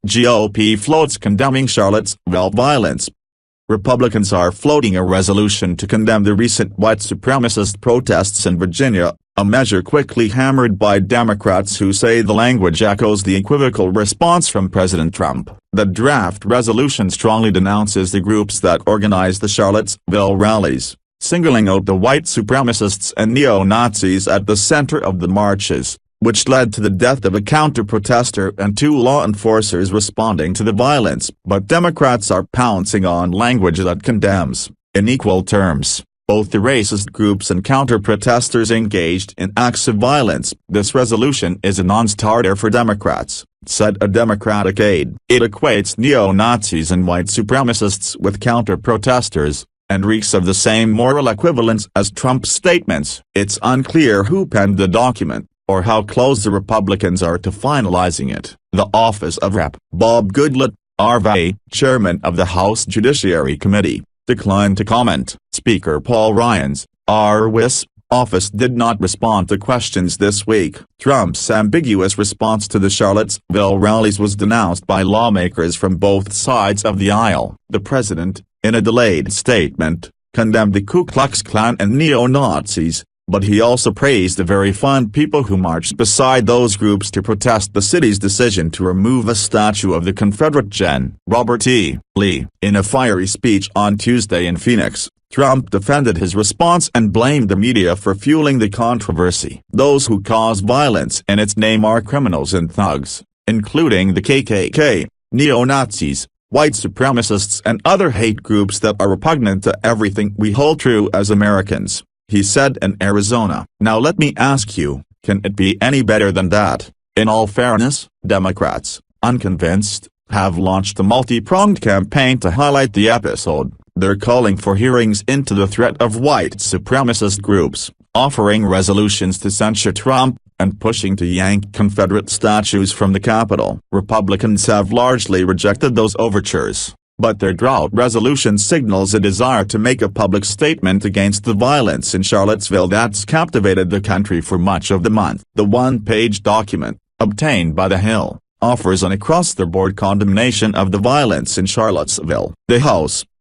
GOP floats condemning Charlottesville violence. Republicans are floating a resolution to condemn the recent white supremacist protests in Virginia, a measure quickly hammered by Democrats who say the language echoes the equivocal response from President Trump. The draft resolution strongly denounces the groups that organized the Charlottesville rallies, singling out the white supremacists and neo-Nazis at the center of the marches, which led to the death of a counter-protester and 2 law enforcers responding to the violence. But Democrats are pouncing on language that condemns, in equal terms, both the racist groups and counter-protesters engaged in acts of violence. This resolution is a non-starter for Democrats, said a Democratic aide. It equates neo-Nazis and white supremacists with counter-protesters, and reeks of the same moral equivalence as Trump's statements. It's unclear who penned the document, or how close the Republicans are to finalizing it. The office of Rep. Bob Goodlatte, RV, chairman of the House Judiciary Committee, declined to comment. Speaker Paul Ryan's, RWIS, office did not respond to questions this week. Trump's ambiguous response to the Charlottesville rallies was denounced by lawmakers from both sides of the aisle. The president, in a delayed statement, condemned the Ku Klux Klan and neo-Nazis, but he also praised the very fine people who marched beside those groups to protest the city's decision to remove a statue of the Confederate Gen. Robert E. Lee. In a fiery speech on Tuesday in Phoenix, Trump defended his response and blamed the media for fueling the controversy. Those who cause violence in its name are criminals and thugs, including the KKK, neo-Nazis, white supremacists and other hate groups that are repugnant to everything we hold true as Americans, he said in Arizona. Now let me ask you, can it be any better than that? In all fairness, Democrats, unconvinced, have launched a multi-pronged campaign to highlight the episode. They're calling for hearings into the threat of white supremacist groups, offering resolutions to censure Trump, and pushing to yank Confederate statues from the Capitol. Republicans have largely rejected those overtures, but their drought resolution signals a desire to make a public statement against the violence in Charlottesville that's captivated the country for much of the month. The one-page document, obtained by The Hill, offers an across-the-board condemnation of the violence in Charlottesville.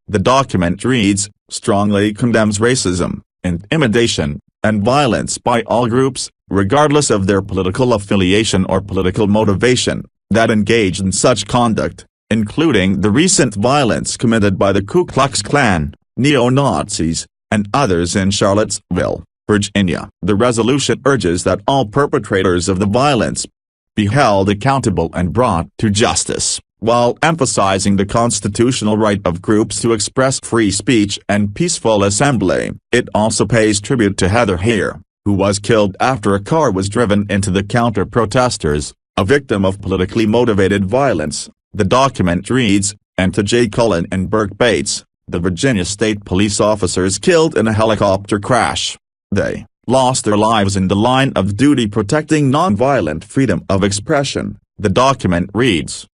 The document reads, strongly condemns racism, intimidation, and violence by all groups, regardless of their political affiliation or political motivation, that engage in such conduct, including the recent violence committed by the Ku Klux Klan, neo-Nazis, and others in Charlottesville, Virginia. The resolution urges that all perpetrators of the violence be held accountable and brought to justice, while emphasizing the constitutional right of groups to express free speech and peaceful assembly. It also pays tribute to Heather Heyer, who was killed after a car was driven into the counter-protesters, a victim of politically motivated violence. The document reads, and to Jay Cullen and Burke Bates, the Virginia State Police officers killed in a helicopter crash. They lost their lives in the line of duty protecting nonviolent freedom of expression. The document reads,